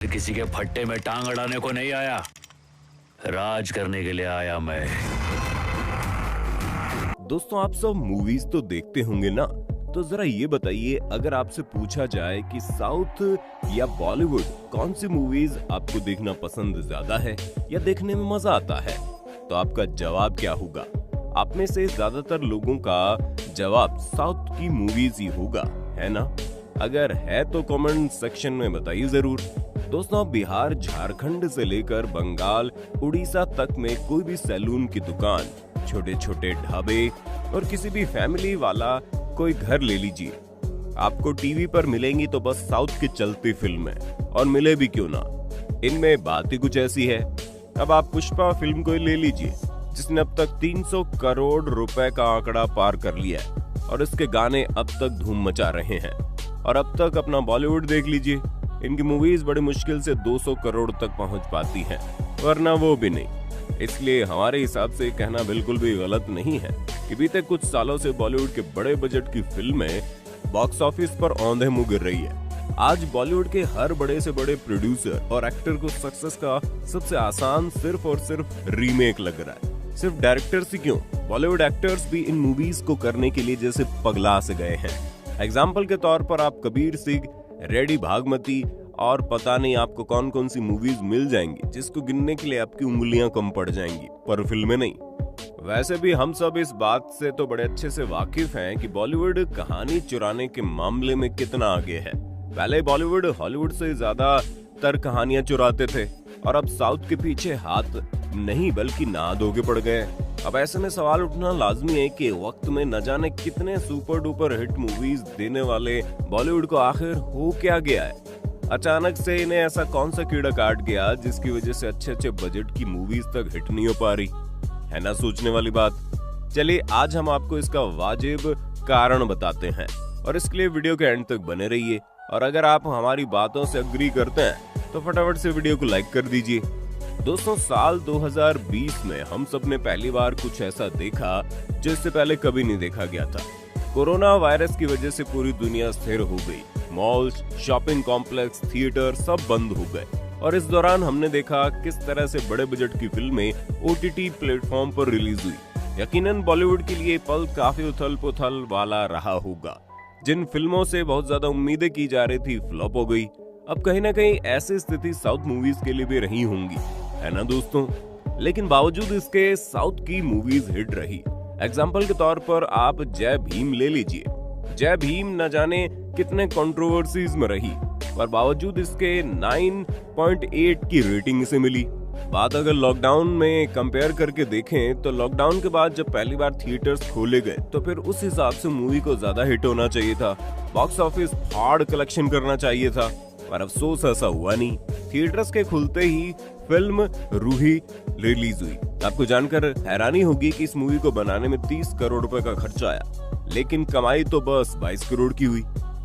किसी के फट्टे में टांग अड़ाने को नहीं आया, राज करने के लिए आया मैं। दोस्तों, आप सब मूवीज तो देखते होंगे ना, तो जरा ये बताइए, अगर आपसे पूछा जाए कि साउथ या बॉलीवुड कौन सी मूवीज आपको देखना पसंद ज्यादा है या देखने में मजा आता है, तो आपका जवाब क्या होगा? आप में से ज्यादातर लोगों का जवाब साउथ की मूवीज ही होगा, है ना? अगर है तो कमेंट सेक्शन में बताइए जरूर। दोस्तों, बिहार, झारखंड से लेकर बंगाल, उड़ीसा तक में कोई भी सैलून की दुकान, छोटे छोटे ढाबे और किसी भी फैमिली वाला कोई घर ले लीजिए, आपको टीवी पर मिलेंगी तो बस साउथ की चलती फिल्में, और मिले भी क्यों ना। इनमें बात ही कुछ ऐसी है। अब आप पुष्पा फिल्म को ही ले लीजिए, जिसने अब तक 300 करोड़ रुपए का आंकड़ा पार कर लिया है और इसके गाने अब तक धूम मचा रहे हैं। और अब तक अपना बॉलीवुड देख लीजिए, इनकी मूवीज बड़ी मुश्किल से 200 करोड़ तक पहुंच पाती हैं, वरना वो भी नहीं। इसलिए हमारे हिसाब से कहना बिल्कुल भी गलत नहीं है कि बीते कुछ सालों से बॉलीवुड के बड़े बजट की फिल्में बॉक्स ऑफिस पर औंधे मुंह गिर रही है। आज बॉलीवुड के हर बड़े से बड़े प्रोड्यूसर और एक्टर को सक्सेस का सबसे आसान सिर्फ और सिर्फ रीमेक लग रहा है। सिर्फ डायरेक्टर्स ही क्यों, बॉलीवुड एक्टर्स भी इन मूवीज को करने के लिए जैसे पगला से गए हैं। एग्जाम्पल के तौर पर आप कबीर सिंह, रेडी भागमती और पता नहीं आपको कौन कौन सी मूवीज मिल जाएंगी जिसको गिनने के लिए आपकी उंगलियां कम पड़ जाएंगी, पर फिल्में नहीं। वैसे भी हम सब इस बात से तो बड़े अच्छे से वाकिफ हैं कि बॉलीवुड कहानी चुराने के मामले में कितना आगे है। पहले बॉलीवुड हॉलीवुड से ज्यादातर कहानियां चुराते थे और अब साउथ के पीछे हाथ नहीं बल्कि नाद धोके पड़ गए। अब ऐसे में सवाल उठना लाजमी है कि वक्त में न जाने कितने सुपर डुपर हिट मूवीज देने वाले बॉलीवुड को आखिर हो क्या गया है। अचानक से इन्हें ऐसा कौन सा कीड़ा काट गया जिसकी वजह से अच्छे अच्छे बजट की मूवीज तक हिट नहीं हो पा रही, है ना? सोचने वाली बात। चलिए, आज हम आपको इसका वाजिब कारण बताते हैं और इसके लिए वीडियो के एंड तक बने रहिए। और अगर आप हमारी बातों से अग्री करते हैं तो फटाफट से वीडियो को लाइक कर दीजिए। दोस्तों, साल 2020 में हम सब ने पहली बार कुछ ऐसा देखा जो इससे पहले कभी नहीं देखा गया था। कोरोना वायरस की वजह से पूरी दुनिया स्थिर हो गई। मॉल्स, शॉपिंग कॉम्प्लेक्स, थिएटर सब बंद हो गए और इस दौरान हमने देखा किस तरह से बड़े बजट की फिल्में ओटीटी प्लेटफॉर्म पर रिलीज हुई। यकीनन बॉलीवुड के लिए पल काफी उथल पुथल वाला रहा होगा। जिन फिल्मों से बहुत ज्यादा उम्मीदें की जा रही थी, फ्लॉप हो गई। अब कहीं ना कहीं ऐसी स्थिति साउथ मूवीज के लिए भी रही होंगी, है ना दोस्तों? लेकिन बावजूद इसके साउथ की मूवीज हिट रही। एग्जाम्पल के तौर पर आप जय भीम ले लीजिए। जय भीम न जाने कितने कंट्रोवर्सीज में रही, पर बावजूद इसके 9.8 की रेटिंग से मिली। बात अगर लॉकडाउन में कंपेयर करके देखें तो लॉकडाउन के बाद जब पहली बार थिएटर्स खोले गए तो फिर उस हिसाब से मूवी को ज्यादा हिट होना चाहिए था, बॉक्स ऑफिस हार्ड कलेक्शन करना चाहिए था, पर अफसोस ऐसा हुआ नहीं। थिएटर्स के खुलते ही फिल्म रूही रिलीज हुई। आपको जानकर हैरानी होगी कि इस मूवी को बनाने में 30 करोड़ रुपए का खर्चा आया, लेकिन कमाई तो बस 22 करोड़ की हुई।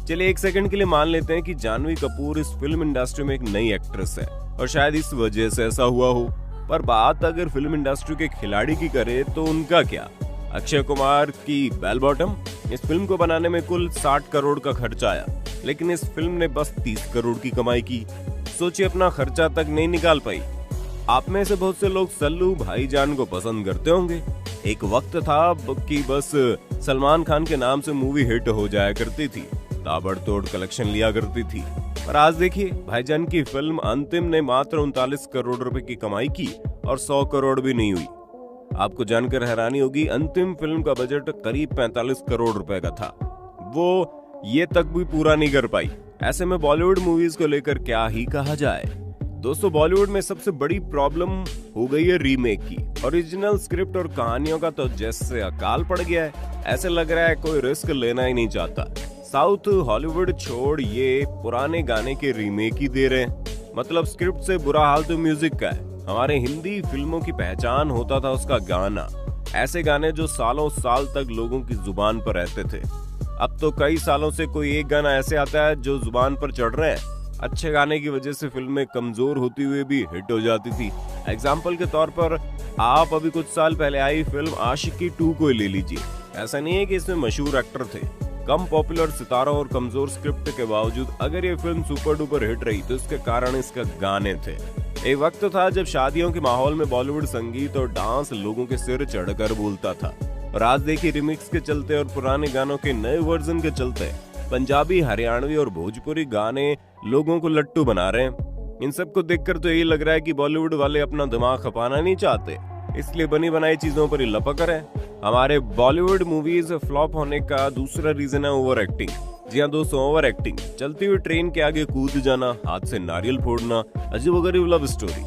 चलिए, एक सेकंड के लिए मान लेते हैं कि जानवी कपूर इस फिल्म इंडस्ट्री में एक नई एक्ट्रेस है और शायद इस वजह से ऐसा हुआ हो। पर बात अगर फिल्म इंडस्ट्री के खिलाड़ी की करे तो उनका क्या? अक्षय कुमार की बेल बॉटम, इस फिल्म को बनाने में कुल 60 करोड़ का खर्चा आया, लेकिन इस फिल्म ने बस 30 करोड़ की कमाई की। सोचिए, अपना खर्चा तक नहीं निकाल पाई। आप में से बहुत से लोग सल्लू भाईजान को पसंद करते होंगे। एक वक्त था कि बस सलमान खान के नाम से मूवी हिट हो जाया करती थी, ताबड़तोड़ कलेक्शन लिया करती थी। पर आज देखिए, भाईजान की फिल्म अंतिम ने मात्र 39 करोड़ रुपए की कमाई की और 100 करोड़ भी नहीं हुई। आपको जानकर हैरानी होगी, अंतिम फिल्म का बजट करीब 45 करोड़ रुपए का था, वो ये तक भी पूरा नहीं कर पाई। ऐसे में बॉलीवुड मूवीज को लेकर क्या ही कहा जाए। दोस्तों, बॉलीवुड में सबसे बड़ी प्रॉब्लम हो गई है रीमेक की। ओरिजिनल स्क्रिप्ट और कहानियों का तो जैसे अकाल पड़ गया है, ऐसे लग रहा है कोई रिस्क लेना ही नहीं चाहता। साउथ हॉलीवुड छोड़ ये पुराने गाने के रीमेक ही दे रहे हैं। मतलब स्क्रिप्ट से बुरा हाल तो म्यूजिक का है। हमारे हिंदी फिल्मों की पहचान होता था उसका गाना, ऐसे गाने जो सालों साल तक लोगों की जुबान पर रहते थे। अब तो कई सालों से कोई एक गाना ऐसे आता है जो जुबान पर चढ़ रहे हैं। अच्छे गाने की वजह से फिल्में कमजोर होती हुई भी हिट हो जाती थी। एग्जाम्पल के तौर पर आप अभी कुछ साल पहले आई फिल्म आशिकी 2 को ले लीजिए। ऐसा नहीं है कि इसमें मशहूर एक्टर थे, कम पॉपुलर सितारों और कमजोर स्क्रिप्ट के बावजूद अगर ये फिल्म सुपर डुपर हिट रही तो इसके कारण इसका गाने थे। एक वक्त था जब शादियों के माहौल में बॉलीवुड संगीत और डांस लोगों के सिर चढ़कर बोलता था, और आज देखिए रिमिक्स के चलते और पुराने गानों के नए वर्जन के चलते पंजाबी, हरियाणवी और भोजपुरी गाने लोगों को लट्टू बना रहे हैं। इन सब को देखकर तो यही लग रहा है कि बॉलीवुड वाले अपना दिमाग खपाना नहीं चाहते, इसलिए बनी बनाई चीजों पर ही लपक रहे हैं। हमारे बॉलीवुड मूवीज फ्लॉप होने का दूसरा रीजन है ओवर एक्टिंग। जी हाँ दोस्तों, ओवर एक्टिंग। चलती हुई ट्रेन के आगे कूद जाना, हाथ से नारियल फोड़ना, अजीबोगरीब लव स्टोरी,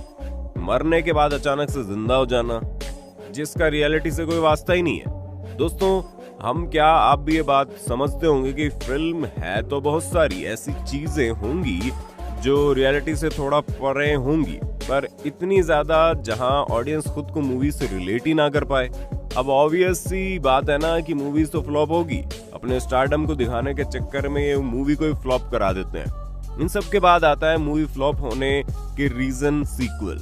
मरने के बाद अचानक से जिंदा हो जाना, जिसका रियलिटी से कोई वास्ता ही नहीं है। दोस्तों, हम क्या आप भी ये बात समझते होंगे कि फिल्म है तो बहुत सारी ऐसी चीजें होंगी जो रियलिटी से थोड़ा परे होंगी, पर इतनी ज्यादा जहां ऑडियंस खुद को मूवी से रिलेट ही ना कर पाए। अब ऑब्वियस सी बात है ना कि मूवीज तो फ्लॉप होगी। अपने स्टारडम को दिखाने के चक्कर में ये मूवी को फ्लॉप करा देते हैं। इन सब के बाद आता है मूवी फ्लॉप होने के रीजन, सीक्वल।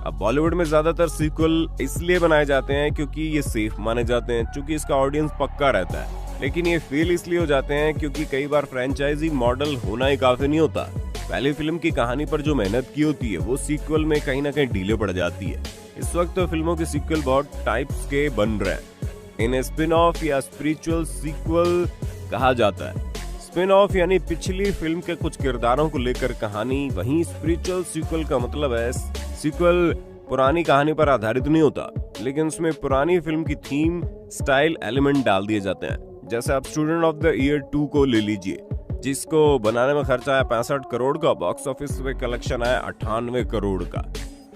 अब बॉलीवुड में ज्यादातर सीक्वल इसलिए बनाए जाते हैं क्योंकि ये सेफ माने जाते हैं, क्योंकि इसका ऑडियंस पक्का रहता है। लेकिन ये फेल इसलिए हो जाते हैं क्योंकि कई बार फ्रेंचाइजी मॉडल होना ही काफी नहीं होता। पहली फिल्म की कहानी पर जो मेहनत की होती है वो सीक्वल में कहीं ना कहीं ढीले पड़ जाती है। इस वक्त तो फिल्मों के सीक्वल बहुत टाइप्स के बन रहे हैं। इन्हें स्पिन ऑफ या स्पिरिचुअल सीक्वल कहा जाता है। स्पिन ऑफ यानी पिछली फिल्म के कुछ किरदारों को लेकर कहानी, वहीं स्पिरिचुअल सीक्वल का मतलब है सीक्वल पुरानी कहानी पर आधारित नहीं होता, लेकिन उसमें पुरानी फिल्म की थीम, स्टाइल, एलिमेंट डाल दिए जाते हैं। जैसे आप स्टूडेंट ऑफ द ईयर 2 को ले लीजिए, जिसको बनाने में खर्चा आया 65 करोड़ का, बॉक्स ऑफिस पे कलेक्शन आया 98 करोड़ का।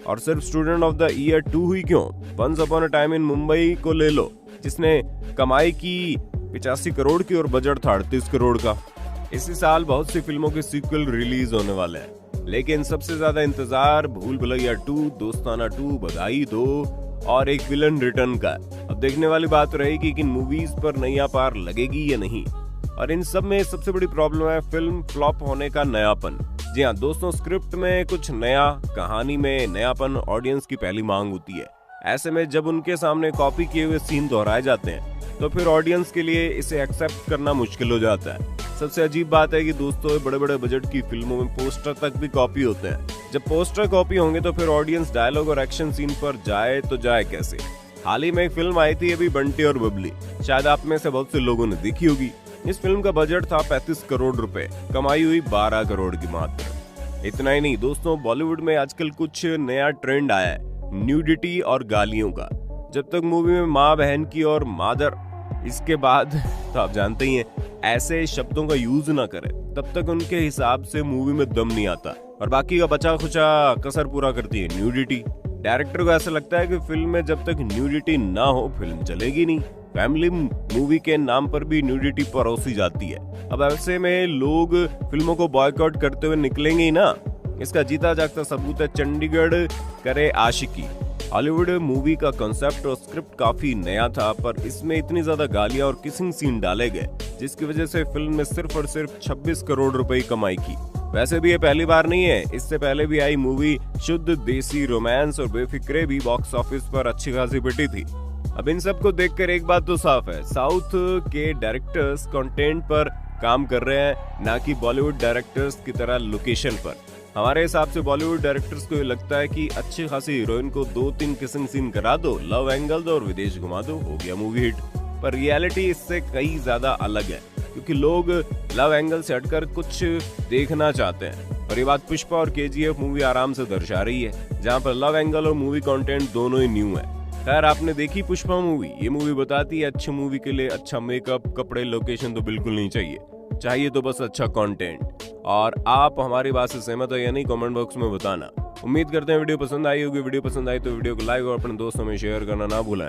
और सिर्फ स्टूडेंट ऑफ द ईयर 2 हुई क्यों, once upon a time in Mumbai को ले लो, जिसने कमाई की 85 करोड़ की और बजट था 38 करोड़ का। इसी साल बहुत सी फिल्मों के सीक्वल रिलीज होने वाले हैं, लेकिन सबसे ज्यादा इंतजार भूल भुलैया 2, दोस्ताना 2, बधाई 2 और एक विलन रिटर्न का। अब देखने वाली बात रहेगी कि इन मूवीज पर नैया पार लगेगी या नहीं। और इन सब में सबसे बड़ी प्रॉब्लम है फिल्म फ्लॉप होने का नयापन। जी हाँ दोस्तों, स्क्रिप्ट में कुछ नया, कहानी में नयापन ऑडियंस की पहली मांग होती है। ऐसे में जब उनके सामने कॉपी किए हुए सीन दोहराए जाते हैं तो फिर ऑडियंस के लिए इसे एक्सेप्ट करना मुश्किल हो जाता है। सबसे अजीब बात है कि दोस्तों, बड़े बड़े बजट की फिल्मों में पोस्टर तक भी कॉपी होते हैं। जब पोस्टर कॉपी होंगे तो फिर ऑडियंस डायलॉग और एक्शन सीन पर जाए तो जाए कैसे। हाल ही में एक फिल्म आई थी अभी, बंटी और बबली, शायद आप में से बहुत से लोगों ने देखी होगी। इस फिल्म का बजट था 35 करोड़ रुपए, कमाई हुई 12 करोड़ की मात्र। इतना ही नहीं दोस्तों, बॉलीवुड में आजकल कुछ नया ट्रेंड आया है, न्यूडिटी और गालियों का। जब तक मूवी में माँ बहन की और मादर, इसके बाद तो आप जानते ही हैं, ऐसे शब्दों का यूज ना करें, तब तक उनके हिसाब से मूवी में दम नहीं आता। और बाकी का बचा खुचा कसर पूरा करती है न्यूडिटी। डायरेक्टर को ऐसा लगता है कि फिल्म में जब तक न्यूडिटी ना हो फिल्म चलेगी नहीं। फैमिली मूवी के नाम पर भी न्यूडिटी परोसी जाती है। अब ऐसे में लोग फिल्मों को बॉयकॉट करते हुए निकलेंगे ही ना। इसका जीता जागता सबूत है चंडीगढ़ करे आशिकी। हॉलीवुड मूवी का कॉन्सेप्ट और स्क्रिप्ट काफी नया था, पर इसमें इतनी ज्यादा गालियां और किसिंग सीन डाले गए जिसकी वजह से फिल्म ने सिर्फ और सिर्फ 26 करोड़ रुपए कमाई की। वैसे भी ये पहली बार नहीं है, इससे पहले भी आई मूवी शुद्ध देसी रोमांस और बेफिक्रे भी बॉक्स ऑफिस पर अच्छी खासी पिटी थी। अब इन सब को देखकर एक बात तो साफ है, साउथ के डायरेक्टर्स कंटेंट पर काम कर रहे हैं, ना कि बॉलीवुड डायरेक्टर्स की तरह लोकेशन पर। हमारे हिसाब से बॉलीवुड डायरेक्टर्स को ये लगता है कि अच्छी खासी हीरोइन को 2-3 किसिंग सीन करा दो, लव एंगल दो और विदेश घुमा दो, हो गया मूवी हिट। पर रियलिटी इससे कई ज्यादा अलग है, क्योंकि लोग लव एंगल से हटकर कुछ देखना चाहते हैं। और ये बात पुष्पा और KGF मूवी आराम से दर्शा रही है, जहाँ पर लव एंगल और मूवी कंटेंट दोनों ही न्यू है। खैर, आपने देखी पुष्पा मूवी? ये मूवी बताती है अच्छी मूवी के लिए अच्छा मेकअप, कपड़े, लोकेशन तो बिल्कुल नहीं चाहिए, चाहिए तो बस अच्छा कंटेंट। और आप हमारी बात से सहमत हो या नहीं, कमेंट बॉक्स में बताना। उम्मीद करते हैं वीडियो पसंद आई होगी। वीडियो पसंद आई तो वीडियो को लाइक और अपने दोस्तों में शेयर करना ना भूलें।